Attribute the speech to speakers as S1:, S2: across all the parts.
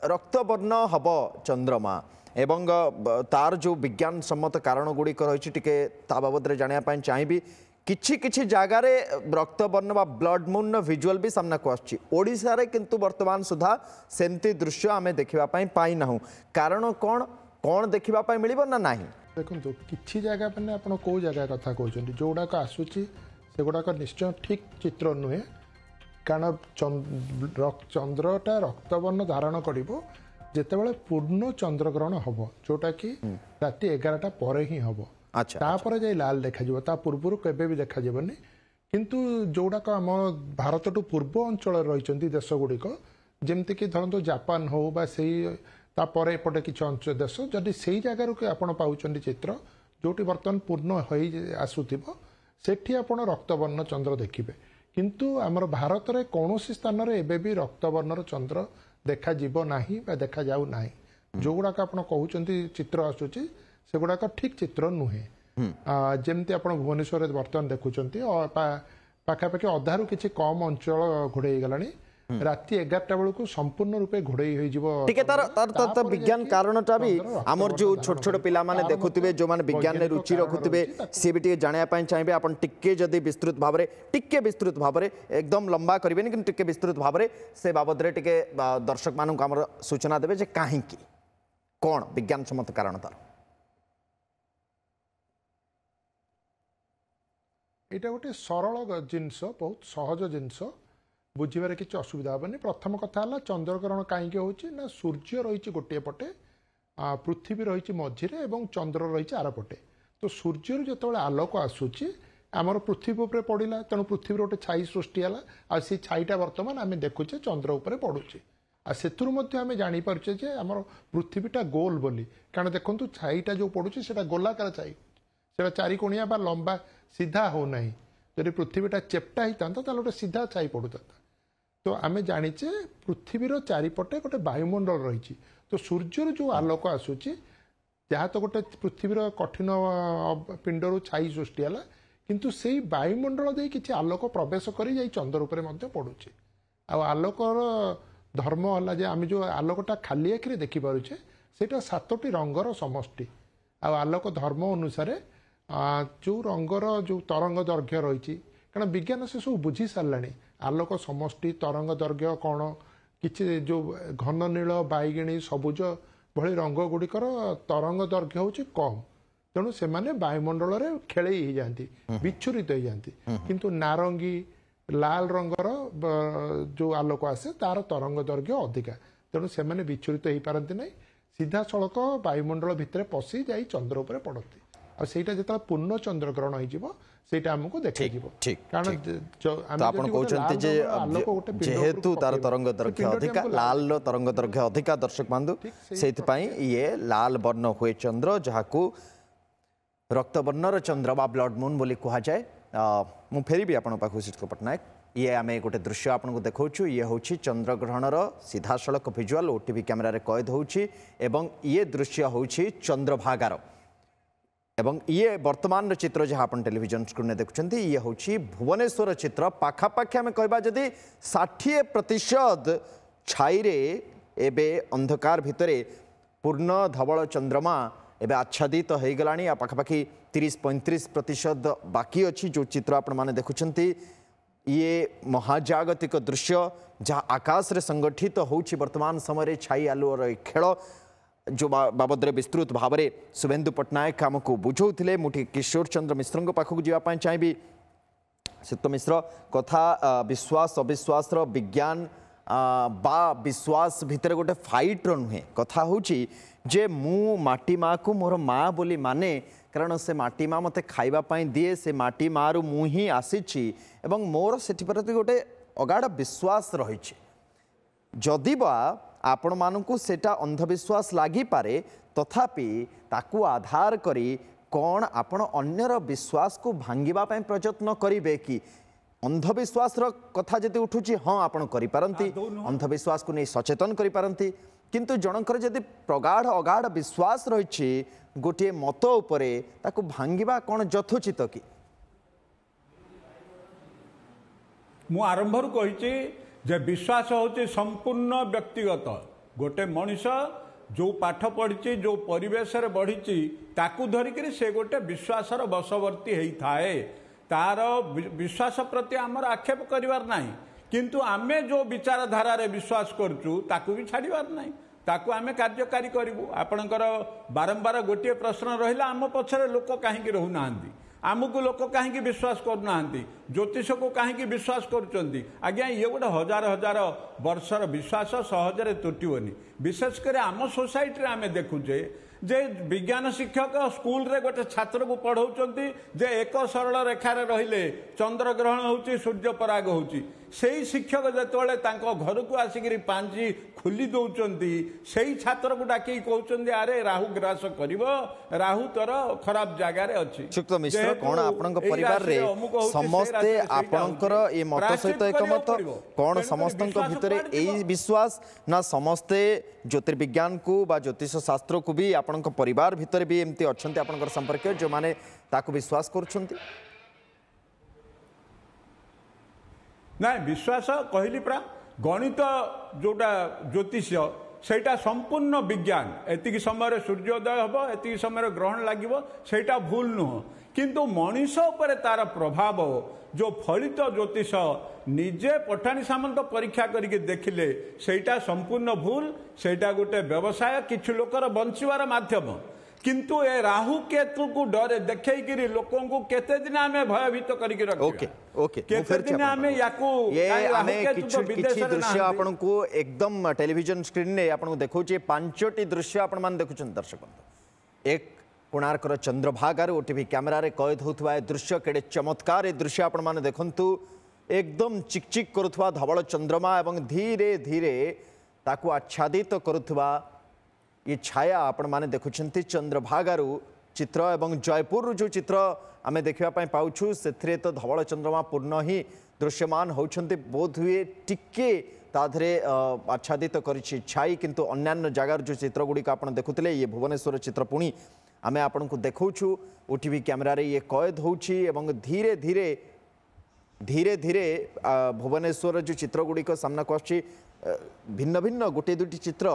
S1: रक्तवर्ण hub चंद्रमा एवं तार जो विज्ञान सम्मत कारण गुड़िक रही टे बाबद जानापी चाहिए किछि किछि जगार रक्तवर्ण बा ब्लड मून विजुअल भी सामना को आशा किंतु वर्तमान सुधा सेमती दृश्य आम देखापी पाई ना कारण कौन कौन देखापी मिल ना ना
S2: देखो किसी जगह मैंने आप कौ जगह कथा कहते जो गुड़ाक आसूसी से गुड़ाक निश्चय ठीक चित्र नुहे कारण चंद्रटा रक्तवर्ण धारण कर जितेबाला पूर्ण चंद्रग्रहण हम जोटा कि राति 11टा पर ही हम तापर जाए लाल देखा पूर्व केबे भी देखा किंतु जोड़ाक आम भारत टू पूर्व अंचल रही देश गुड़िक जमती कि धरतु जापान हो तापर एपटे किसी देश जदि से जगार आपड़ पाँच चित्र जोटी बर्तमान पूर्ण हो आसुव सेठी आपण रक्तवर्ण चंद्र देखिए किंतु आमर भारत में कौन स्थान भी रक्तवर्ण चंद्र देखा नाही देखा जाऊ नाही जो गुड़ाक आप कहते चित्र आसूची से गुड़ाक ठीक चित्र नुहे जमती आप भुवनेश्वर बर्तमान देखुं पाखापाखि अधारू किसी कम अंचल घोड़े गला राति 11टा बेलू संपूर्ण रूपे घोड़े
S1: हो विज्ञान कारणटा भी आमर जो छोट छोट पिला माने देखुथिबे जो माने विज्ञान में रुचि रखुथिबे सी भी जानापी चाहिए आपन टिके जदि विस्तृत भाव में एकदम लंबा करेंगे कि टिके विस्तृत भाव में से बाबद रे टिके दर्शक मानक आमर सूचना देवे जे कहीं कौन विज्ञान सम्मत कारण तार
S2: यहाँ गोटे सरल जिनस बहुत सहज जिनस बुझे किसी असुविधा हेनी प्रथम कथा है चंद्रग्रहण कहीं होना सूर्य रही गोटे पटे पृथ्वी रही मझिरे और चंद्र रही आरपटे तो सूर्य जो आलोक आसूची आमर पृथ्वी उपर पड़ा तेणु पृथ्वी गोटे छाई सृष्टि है आ से छाईटा बर्तमान आम देखुचे चंद्र उपर पड़ुचे आ से जापे आमर पृथ्वीटा गोल बोली कारण देखो छाईटा जो पड़ुचे से गोलाकार छाई से चारिकोणिया बा लंबा सीधा होना जब पृथ्वीटा चेप्टा होता गोटे सीधा छाई पड़ता तो आम जाचे पृथ्वीर चारिपटे गोटे वायुमंडल रही तो सूर्यर जो आलोक आसूची जहाँ तो गोटे पृथ्वीर कठिन पिंडर छाई सृष्टि है किंतु से वायुमंडल दे किसी आलोक प्रवेश कर चंद्र उपर पड़ुचे आलोकर धर्म है आम जो आलोकटा खाली आखिरे देखिपे से 7टी रंगर समष्टि आलोक धर्म अनुसार जो रंगर जो तरंग दैर्घ्य रही कारण विज्ञान से सब बुझी सारा आलोक समष्टि तरंग दैर्घ्य कौन कि जो घन नील बैगिणी सबुज भली रंग गुड़िकर तरंग दैर्घ्य हूँ कम तेणु से वायुमंडल में खेल जाती विच्छुरित हो जाती किंतु नारंगी लाल रंगर जो आलोक आसे तार तरंग दैर्घ्य अधिका तेणु से विच्छुरित हो पारती ना सीधा सड़क वायुमंडल भितर पशि जा चंद्र उपर पड़ती और सेटा जो पूर्ण चंद्रग्रहण होटा आमको देखा
S1: जेहेतु तार तरंग दैर्घ्य अधिका लाल तरंग दैर्घ्य अधिका दर्शक बंधु से ये लाल वर्ण हुए चंद्र जहाँ रक्तवर्णर चंद्र बा ब्लड मून बोली कह जाए मु फेरबी आपण पाखु शीर्ष पट्टनायक ये आम गोटे दृश्य आपको देखु ये हूँ चंद्रग्रहणर सीधा सड़क भिजुआल ओटीवी कैमेरा कैद होउछि एवं ये दृश्य हूँ चंद्रभागार एवं ये वर्तमान चित्र जहाँ आप टेलीविजन स्क्रीन में देखुं ये हूँ भुवनेश्वर चित्र पाखापाखि आम कहवा जदि 60% छाई एबे अंधकार भितर पूर्ण धवल चंद्रमा एबे आच्छादित हो गला पाखापाखि 30-35% बाकी अच्छी जो चित्र आपण मैंने देखुं ये महाजागतिक दृश्य जहाँ आकाश रे संगठित होउछि वर्तमान समय छाई आलुअर खेल जो बाबद विस्तृत भाव में शुभेन्दु पट्टनायक आमको बुझौले मुठी किशोर चंद्र मिश्र पाखक जावाई चाहिए सित मिश्र कथा विश्वास अविश्वास विज्ञान बा विश्वास भितर गोटे फाइट्र नुहे कथा हूँ जे मु माटी माँ को मोर माँ बोली माने कारण से माटी माँ मते खाइबापी दिए से माटी माँ रु मु ही आसी मोर से गोटे अगाढ़ विश्वास रही जदि बा आपण मानू सेटा अंधविश्वास लगी पारे तथापि ताकू आधार करी कौन आपण अन्यर विश्वास को भांगिबा पय प्रयत्न करिवे कि अंधविश्वास कथा जदि उठुची हाँ आपण करि पारंती अंधविश्वास को नहीं सचेतन करि पारंती किंतु जनकर जदि प्रगाढ़ अगाढ़ विश्वास रही गोटे मत उपरे ताकू भांगिबा कौन यथोचित कि
S3: मु आरंभ कही जे विश्वास होचे संपूर्ण व्यक्तिगत गोटे मनीष जो पाठ पढ़ी जो परिवेश बढ़ी ताकू धरिकी से गोटे विश्वासर बशवर्ती होता है तार विश्वास प्रति आमर आक्षेप करिवार नहीं किंतु आमे जो विचारधारा रे विश्वास करचु ताकू भी छाड़ीबार नहीं ताकू आमे कार्यकारी करूँ आपणकर बारंबार गोटे प्रश्न रहा आम पछरे लोक कहीं रोना आमको लोक कहीं विश्वास करना ज्योतिष को कहीं विश्वास करुँच आज्ञा ये गोटे हजार हजार वर्षर विश्वास सहजरे तुटबनी विशेषकर आम सोसाइटी आम देखुचे जे विज्ञान शिक्षक स्कूल रे गोटे छात्र को पढ़ाऊँ जे एक सरल रेखार रहिले चंद्रग्रहण होची सूर्य पराग होची सेही शिक्षक जेतोले तांको घर को आसिक पांजी खोली दौरान से छात्र को डाक कहते अरे राहु ग्रास कर राहु तोर खराब जगार अच्छी
S1: शुक्त मिश्र कौन आपण परिवार रे समस्ते आपणकर ए मत सहित एकमत कौन समस्त भितर यही विश्वास ना समस्ते ज्योतिर्विज्ञान को बा ज्योतिष शास्त्र को भी आपण परिवार भितर भी एमती अच्छा आपणकर संपर्क जो माने ताकू विश्वास करुछंती
S3: ना विश्वास कहली परा गणित जोटा ज्योतिष सेटा संपूर्ण विज्ञान एति समय सूर्योदय हम एति समय ग्रहण लगे सेटा भूल नुह किंतु मनीष पर तार प्रभाव जो फलित ज्योतिष निजे पठाणी सामंत परीक्षा करके देखिले सेटा संपूर्ण भूल सेटा गोटे व्यवसाय किछु लोकर बंचिवार माध्यम किंतु ए राहु केतु को डरे देखैकिरी लोकों को केते दिन आमे भयभीत करके रख
S1: ओके ओके
S3: केते दिन आमे याकू
S1: ये आमे किछु दृश्य आपन को एकदम टेलीविजन स्क्रीन ने आपन को देखौचे पांचटी दृश्य आपन मान देखुछन दर्शक एक कोणार्कर चंद्रभागार ओटीवी कैमेरा रे कैद होथवा ए दृश्य केडे चमत्कार ए दृश्य आपन मान देखंतु एकदम चिकचिक करुथवा धवल चंद्रमा एवं धीरे धीरे ताकू आच्छादित करुथवा ये छाया आपण माने देखुछंती चंद्रभागारू चित्र एवं जयपुर जो चित्र आमे देखिबा पई पाउछु सेथरे तो धवल चंद्रमा पूर्ण ही दृश्यमान होउछंती बोध हुए टिके ताधरे आच्छादित करिछि छाई किंतु अन्यान्य जगार जो चित्र गुडी का आपण देखुतले ये भुवनेश्वर चित्र पुणी आमे आपण को देखौछु ओटीवी कैमरा रे ये कैद होउछि एवं धीरे धीरे धीरे धीरे भुवनेश्वर जो चित्र गुडी को सामना को आछि भिन्न भिन्न गोटे दुटी चित्र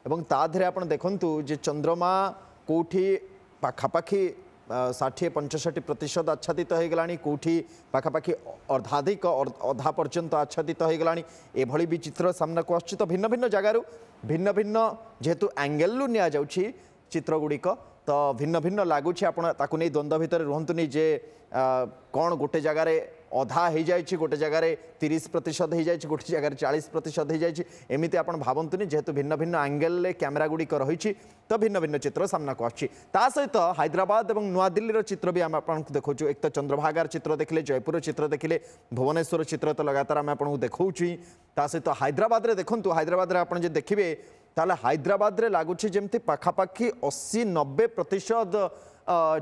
S1: एवं ताधरे आपण देखंतु जे चंद्रमा कोठी पाखापाखी 60-65% आच्छादित हो गलानी कोठी पाखापाखी अर्धाधिक अधा पर्यंत आच्छादित हो गलानी एभली भी चित्र सामना को आछि तो भिन्न भिन्न जगारू भिन्न भिन्न जेहेतु एंगल लु निया जाउछि चित्र गुड़िक तो भिन्न भिन्न लगुच आपको नहीं द्वंद्व भितर रुहतुनि जे कौन गोटे जगार अधा हो जाए गोटे जगार 30% हो जाए गोटे जगार 40% हो जाए एमती आप भावतुनि जेहेतु भिन्न भिन्न एंगल कैमेरा गुड़िक रही तो भिन्न भिन्न चित्र सामना को आछि सहित हैदराबाद और नुआ दिल्ली चित्र भी आम आपको देखु एक तो चंद्रभागार चित्र देखिले जयपुर चित्र देखिले भुवनेश्वर चित्र तो लगातार आम आपको देखा सहित हैदराबाद रे देखु हैदराबाद रे आपन जे देखिबे ताले हैदराबाद रे लागुछि जेमती पाखापाखी 80-90%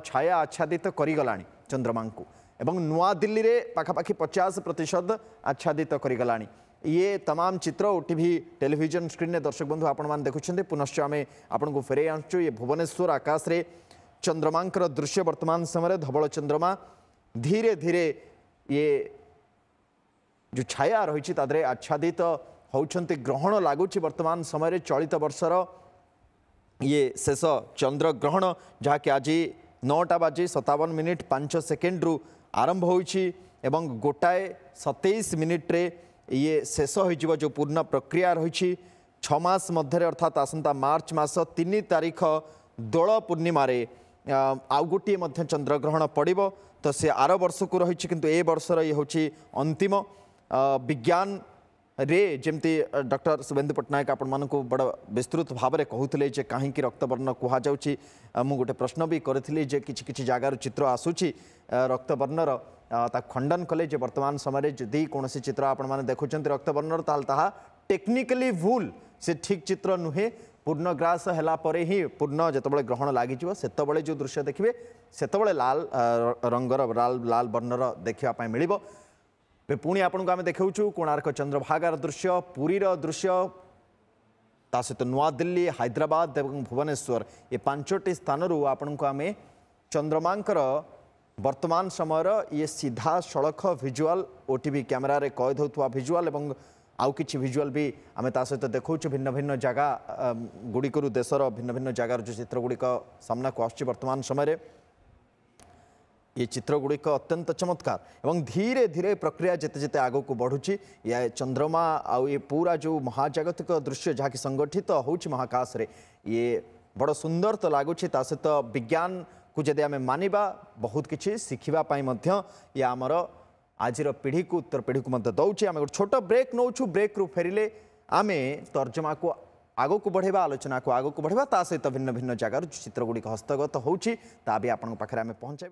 S1: छाया आच्छादित करिगलाणी चंद्रमा को एवं नुआ दिल्ली रे पाखापाखी 50% आच्छादित करिगलाणी ये तमाम चित्र ओटीवी टेलीविजन स्क्रीन ने दर्शक बंधु आपण मान देखुछन्ते पुनश्च आमे आपण को फेरे आंचु ये भुवनेश्वर आकाश रे चंद्रमांकर दृश्य वर्तमान समय धवल चंद्रमा धीरे धीरे ये जो छाया रही तादरे आच्छादित होउछन्ते ग्रहण लागुछि वर्तमान समय चलित वर्षर ये शेष चंद्र ग्रहण जहाँकि आज 9:57 रु आरंभ होइछि एवं गोटाए 27 मिनिट रे ये शेष हो जो पूर्ण प्रक्रिया रही 6 मास मध्य अर्थात आसंता मार्च मास 3 तारीख दोल पूर्णिमा आउ गोटे चंद्रग्रहण पड़ो तो से आर वर्ष को रही किंतु ए वर्षर ये हूँ अंतिम विज्ञान रे जमती डॉक्टर शुभेन्दु पट्टनायक आपण मानक बड़ विस्तृत भाव में कहते जे कहीं रक्तवर्ण कहुच्छी मु गोटे प्रश्न भी करी जे कि जगार चित्र आसूची रक्तवर्णर खंडन कले जे वर्तमान समय जदि कौन चित्र आपण मैंने देखुं रक्तवर्णर ताहा टेक्निकली भूल से ठीक चित्र नुहे पूर्णग्रास है ही पूर्ण जिते ग्रहण लगी से जो दृश्य देखिए से लाल रंगर लाल वर्णर देखापी मिल पुणी आपन को आम देखु कोणार्क चंद्रभागार दृश्य पुरीर दृश्य ता सहित नुआ दिल्ली हैदराबाद और भुवनेश्वर ये 5टी स्थान आपण को आम चंद्रमांकर वर्तमान समय ये सीधा सड़क भिजुआल ओटीवी कैमेरा रे कैद होता भिजुआल एवं आउ किछि विजुअल भी आम ता सहित देखु भिन्न भिन्न जगह गुड़िकरू देशर भिन्न भिन्न जगार जो चित्र गुड़िक सामना को आसुछि वर्तमान समय ये चित्र गुड़िक अत्यंत चमत्कार एवं धीरे धीरे प्रक्रिया जिते जिते आग को बढ़ुची या चंद्रमा आउ ये पूरा जो महाजागतिक दृश्य जहाँ की संगठित होउछि महाकाश रे ये बड़ सुंदर तो लगुच सहित विज्ञान को जदि आम मानिबा बहुत किछि शिखिबा पाई मध्य ये आमर आजिर पीढ़ी को उत्तर पीढ़ी को मध्य दौचे आम गोटे छोट ब्रेक नौछु ब्रेक रु फेरिले आम तर्जमा को आग को बढ़ेबा आलोचना को आग को बढ़ेबा ता सहित भिन्न भिन्न जगार चित्र गुड़िक हस्तगत होउछि ता भी आपन पाखरे आम पहुंचाइबा।